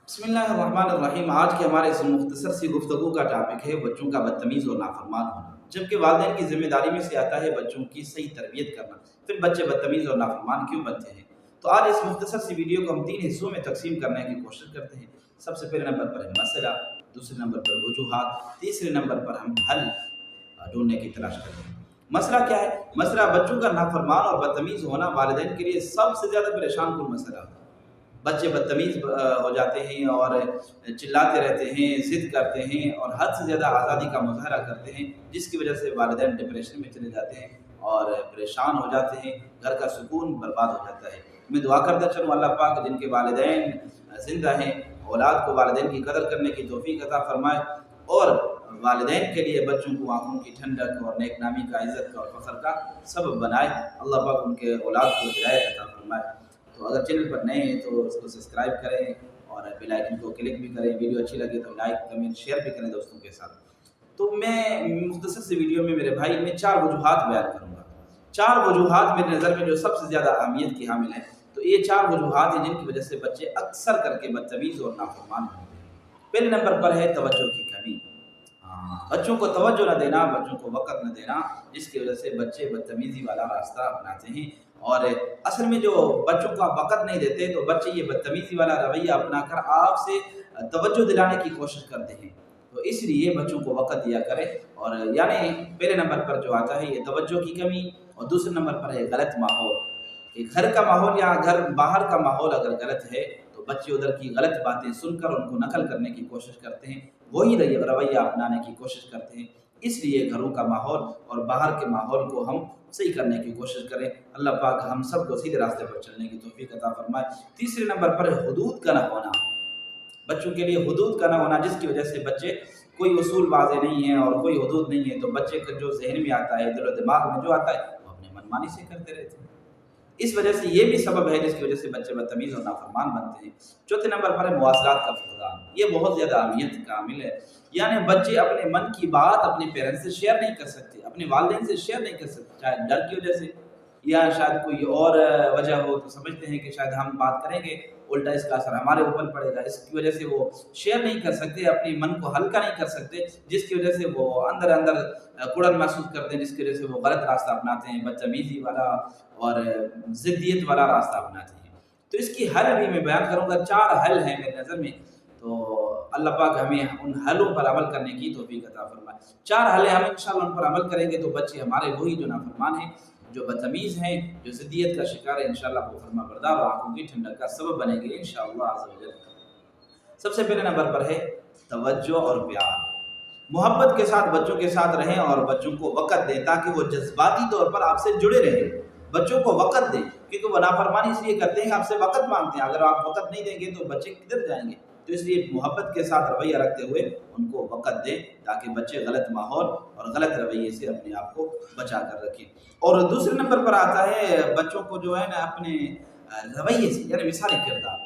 बिस्मिल्लाहिर्रहमानिर्रहीम। आज के हमारे इस मुख्तसर सी गुफ्तगू का टॉपिक है बच्चों का बदतमीज़ और नाफरमान होना। जबकि वालिदैन की ज़िम्मेदारी में से आता है बच्चों की सही तरबियत करना, फिर बच्चे बदतमीज़ और नाफरमान क्यों बनते हैं? तो आज इस मुख्तसर सी वीडियो को हम 3 हिस्सों में तकसीम करने की कोशिश करते हैं। सबसे पहले नंबर पर है मसला, दूसरे नंबर पर वजूहात, तीसरे नंबर पर हम हल ढूँढने की तलाश करते हैं। मसला क्या है? मसला बच्चों का नाफरमान और बदतमीज़ होना वालिदैन के लिए सबसे ज़्यादा परेशान कुन मसला है। बच्चे बदतमीज़ हो जाते हैं और चिल्लाते रहते हैं, ज़िद करते हैं और हद से ज़्यादा आज़ादी का मुज़ाहरा करते हैं, जिसकी वजह से वालिदैन डिप्रेशन में चले जाते हैं और परेशान हो जाते हैं, घर का सुकून बर्बाद हो जाता है। मैं दुआ करता चलूँ अल्लाह पाक जिनके वालिदैन ज़िंदा हैं, औलाद को वालिदैन की कदर करने की तौफ़ीक अता फ़रमाए और वालिदैन के लिए बच्चों को आँखों की ठंडक और नेकनामी का, इज़्ज़त का और फ़ख्र का सबब बनाए। अल्लाह पाक उनके औलाद को हिदायत अता फ़रमाए। तो अगर चैनल पर नए हैं तो उसको सब्सक्राइब करें और बेल आइकन को क्लिक भी करें। वीडियो अच्छी लगे तो लाइक, कमेंट, शेयर भी करें दोस्तों के साथ। तो मैं मुख्तसर सी वीडियो में मेरे भाई मैं 4 वजूहात बयान करूँगा। 4 वजूहात मेरी नज़र में जो सबसे ज़्यादा अहमियत की हामिल हैं। तो ये 4 वजूहात हैं जिनकी वजह से बच्चे अक्सर करके बदतमीज़ और नाफरमान होते हैं। पहले नंबर पर है तवज्जो की कमी। बच्चों को तवज्जो न देना, बच्चों को वक़्त न देना, जिसकी वजह से बच्चे बदतमीज़ी वाला रास्ता अपनाते हैं। और असल में जो बच्चों को आप वक़्त नहीं देते तो बच्चे ये बदतमीज़ी वाला रवैया अपनाकर आपसे तवज्जो दिलाने की कोशिश करते हैं। तो इसलिए बच्चों को वक़्त दिया करें और यानी पहले नंबर पर जो आता है ये तवज्जो की कमी और दूसरे नंबर पर है गलत माहौल। कि घर का माहौल या घर बाहर का माहौल अगर गलत है तो बच्चे उधर की गलत बातें सुनकर उनको नकल करने की कोशिश करते हैं, वही रवैया अपनाने की कोशिश करते हैं। इसलिए घरों का माहौल और बाहर के माहौल को हम सही करने की कोशिश करें। अल्लाह पाक हम सबको सीधे रास्ते पर चलने की तौफ़ीक अता फ़रमाए। तीसरे नंबर पर है हुदूद का न होना। बच्चों के लिए हुदूद का न होना, जिसकी वजह से बच्चे कोई उसूल वाज़ेह नहीं है और कोई हुदूद नहीं है, तो बच्चे का जो ज़हन में आता है, दिल और दिमाग में जो आता है, वो अपनी मनमानी से करते रहते हैं। इस वजह से ये भी सबब है जिसकी वजह से बच्चे बदतमीज़ और नाफरमान बनते हैं। चौथे नंबर पर है मवासलात का फ़ुक़दान। ये बहुत ज़्यादा अहमियत का हामिल है। यानी बच्चे अपने मन की बात अपने पेरेंट्स से शेयर नहीं कर सकते, अपने वालिदैन से शेयर नहीं कर सकते, शायद डर की वजह से या शायद कोई और वजह हो। तो समझते हैं कि शायद हम बात करेंगे, उल्टा इसका असर हमारे ऊपर पड़ेगा। इसकी वजह से वो शेयर नहीं कर सकते, अपने मन को हल्का नहीं कर सकते, जिसकी वजह से वो अंदर-अंदर कुड़न महसूस करते हैं, जिसकी वजह से वो गलत रास्ता अपनाते हैं, बदतमीज़ी वाला और ज़िद्दियत वाला रास्ता अपनाते हैं। तो इसकी हल भी मैं बयान करूँगा, 4 हल हैं मेरी नज़र में। तो अल्लाह पाक हमें उन हलों पर अमल करने की तौफ़ीक अता फ़रमाए। 4 हल हैं, हम इंशाअल्लाह उन पर अमल करेंगे तो बच्चे हमारे वही जो नाफरमान हैं, जो बदतमीज़ हैं, जो ज़िद्दियत का शिकार है, इंशाअल्लाह वो फरमाबरदार और आँखों की ठंडक का सबब बनेंगे इंशाअल्लाह अज़्ज़ व जल। सबसे पहले नंबर पर है तवज्जो और प्यार। मोहब्बत के साथ बच्चों के साथ रहें और बच्चों को वक़्त दें ताकि वो जज़्बाती तौर पर आपसे जुड़े रहें। बच्चों को वक़्त दें, क्योंकि वो नाफरमानी इसलिए करते हैं, आपसे वक़्त माँगते हैं। अगर आप वक़्त नहीं देंगे तो बच्चे किधर जाएँगे? तो इसलिए मोहब्बत के साथ रवैया रखते हुए उनको वक़्त दें ताकि बच्चे गलत माहौल और गलत रवैये से अपने आप को बचा कर रखें। और दूसरे नंबर पर आता है बच्चों को जो है ना अपने रवैये से यानी मिसाली किरदार।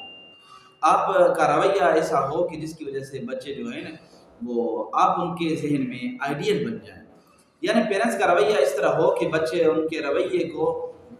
आपका रवैया ऐसा हो कि जिसकी वजह से बच्चे जो है ना वो आप उनके ज़हन में आइडियल बन जाएँ। यानी पेरेंट्स का रवैया इस तरह हो कि बच्चे उनके रवैये को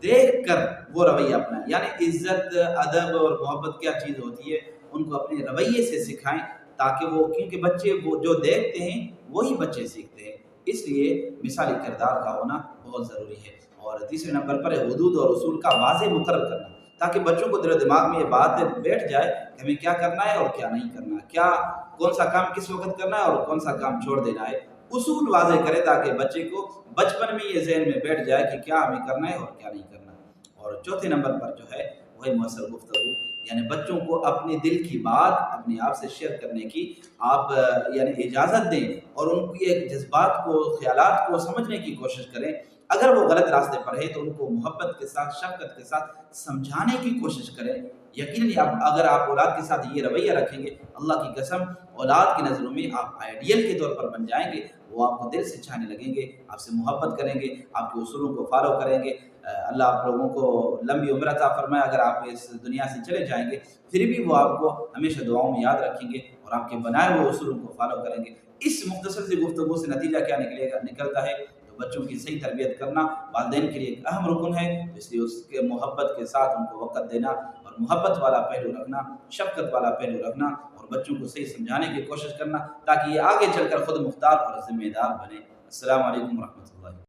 देख कर वो रवैया अपनाएँ। यानी इज़्ज़त, अदब और मोहब्बत क्या चीज़ होती है, उनको अपने रवैये से सिखाएँ ताकि वो, क्योंकि बच्चे वो जो देखते हैं वही बच्चे सीखते हैं। इसलिए मिसाली किरदार का होना बहुत ज़रूरी है। और तीसरे नंबर पर है हुदूद और उसूल का वाज़ेह मुकर्रर करना, ताकि बच्चों को दिल दिमाग में ये बात बैठ जाए कि हमें क्या करना है और क्या नहीं करना है, क्या कौन सा काम किस वक़्त करना है और कौन सा काम छोड़ देना है। उसूल वाज़ेह करें ताकि बच्चे को बचपन में ये ज़हन में बैठ जाए कि क्या हमें करना है और क्या नहीं करना। और चौथे नंबर पर जो है वही मुअस्सर गुफ्तगू, यानी बच्चों को अपने दिल की बात अपने आप से शेयर करने की आप यानी इजाज़त दें और उनके जज़्बात को, ख़यालात को समझने की कोशिश करें। अगर वो गलत रास्ते पर है तो उनको मोहब्बत के साथ, शफ़क़त के साथ समझाने की कोशिश करें। यकीनन आप अगर आप औलाद के साथ ये रवैया रखेंगे, अल्लाह की कसम औलाद की नज़रों में आप आइडियल के तौर पर बन जाएँगे। वो आपको दिल से चाहने लगेंगे, आपसे मोहब्बत करेंगे, आपके उसूलों को फ़ॉलो करेंगे। अल्लाह आप लोगों को लंबी उम्र अता फ़रमाए। अगर आप इस दुनिया से चले जाएँगे, फिर भी वो आपको हमेशा दुआओं में याद रखेंगे और आपके बनाए हुए उसूलों को फ़ॉलो करेंगे। इस मुख्तसर सी गुफ्तगू से नतीजा क्या निकलता है, तो बच्चों की सही तरबियत करना वालिदैन के लिए एक अहम रुकन है, इसलिए उसके मोहब्बत के साथ उनको वक़्त देना और اور محبت والا پہلو رکھنا، شفقت والا پہلو رکھنا، اور بچوں کو صحیح سمجھانے کی کوشش کرنا تاکہ یہ آگے چل کر خود مختار اور ذمہ دار بنے۔ السلام علیکم ورحمۃ اللہ۔